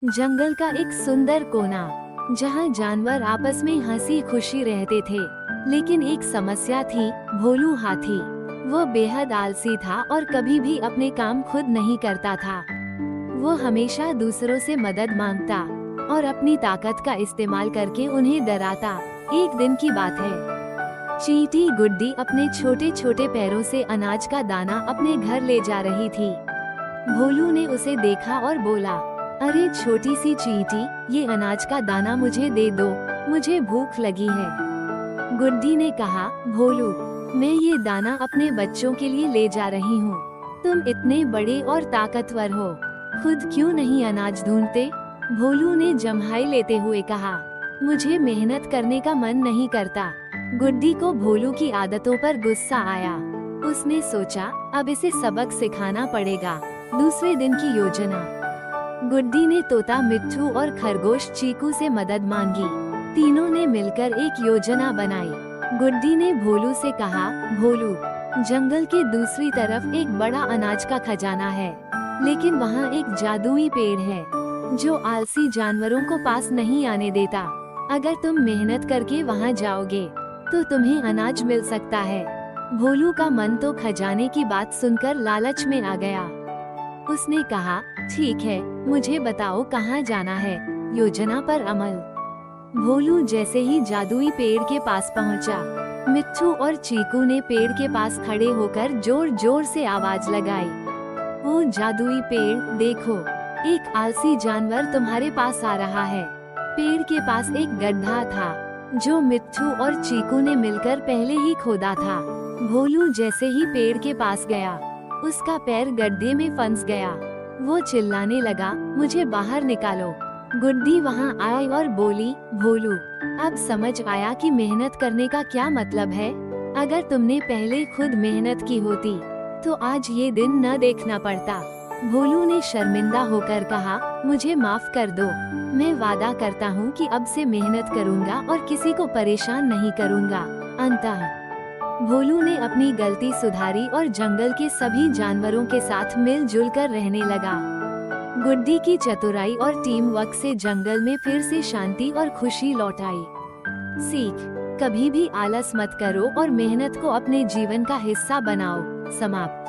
जंगल का एक सुंदर कोना जहाँ जानवर आपस में हंसी खुशी रहते थे। लेकिन एक समस्या थी, भोलू हाथी। वो बेहद आलसी था और कभी भी अपने काम खुद नहीं करता था। वो हमेशा दूसरों से मदद मांगता और अपनी ताकत का इस्तेमाल करके उन्हें डराता। एक दिन की बात है, चींटी गुड्डी अपने छोटे छोटे पैरों से अनाज का दाना अपने घर ले जा रही थी। भोलू ने उसे देखा और बोला, अरे छोटी सी चींटी, ये अनाज का दाना मुझे दे दो, मुझे भूख लगी है। गुड्डी ने कहा, भोलू, मैं ये दाना अपने बच्चों के लिए ले जा रही हूँ। तुम इतने बड़े और ताकतवर हो, खुद क्यों नहीं अनाज ढूंढते? भोलू ने जम्हाई लेते हुए कहा, मुझे मेहनत करने का मन नहीं करता। गुड्डी को भोलू की आदतों पर गुस्सा आया। उसने सोचा, अब इसे सबक सिखाना पड़ेगा। दूसरे दिन की योजना। गुड्डी ने तोता मिट्ठू और खरगोश चीकू से मदद मांगी। तीनों ने मिलकर एक योजना बनाई। गुड्डी ने भोलू से कहा, भोलू, जंगल के दूसरी तरफ एक बड़ा अनाज का खजाना है, लेकिन वहाँ एक जादुई पेड़ है जो आलसी जानवरों को पास नहीं आने देता। अगर तुम मेहनत करके वहाँ जाओगे तो तुम्हें अनाज मिल सकता है। भोलू का मन तो खजाने की बात सुनकर लालच में आ गया। उसने कहा, ठीक है, मुझे बताओ कहाँ जाना है। योजना पर अमल। भोलू जैसे ही जादुई पेड़ के पास पहुँचा, मिट्ठू और चीकू ने पेड़ के पास खड़े होकर जोर जोर से आवाज लगाई, ओ जादुई पेड़, देखो, एक आलसी जानवर तुम्हारे पास आ रहा है। पेड़ के पास एक गड्ढा था जो मिट्ठू और चीकू ने मिलकर पहले ही खोदा था। भोलू जैसे ही पेड़ के पास गया, उसका पैर गड्ढे में फंस गया। वो चिल्लाने लगा, मुझे बाहर निकालो। गुड्डी वहाँ आई और बोली, भोलू, अब समझ आया कि मेहनत करने का क्या मतलब है। अगर तुमने पहले खुद मेहनत की होती तो आज ये दिन न देखना पड़ता। भोलू ने शर्मिंदा होकर कहा, मुझे माफ कर दो। मैं वादा करता हूँ कि अब से मेहनत करूँगा और किसी को परेशान नहीं करूँगा। अंततः भोलू ने अपनी गलती सुधारी और जंगल के सभी जानवरों के साथ मिलजुल कर रहने लगा। गुड्डी की चतुराई और टीम वर्क से जंगल में फिर से शांति और खुशी लौट आई। सीख, कभी भी आलस मत करो और मेहनत को अपने जीवन का हिस्सा बनाओ। समाप्त।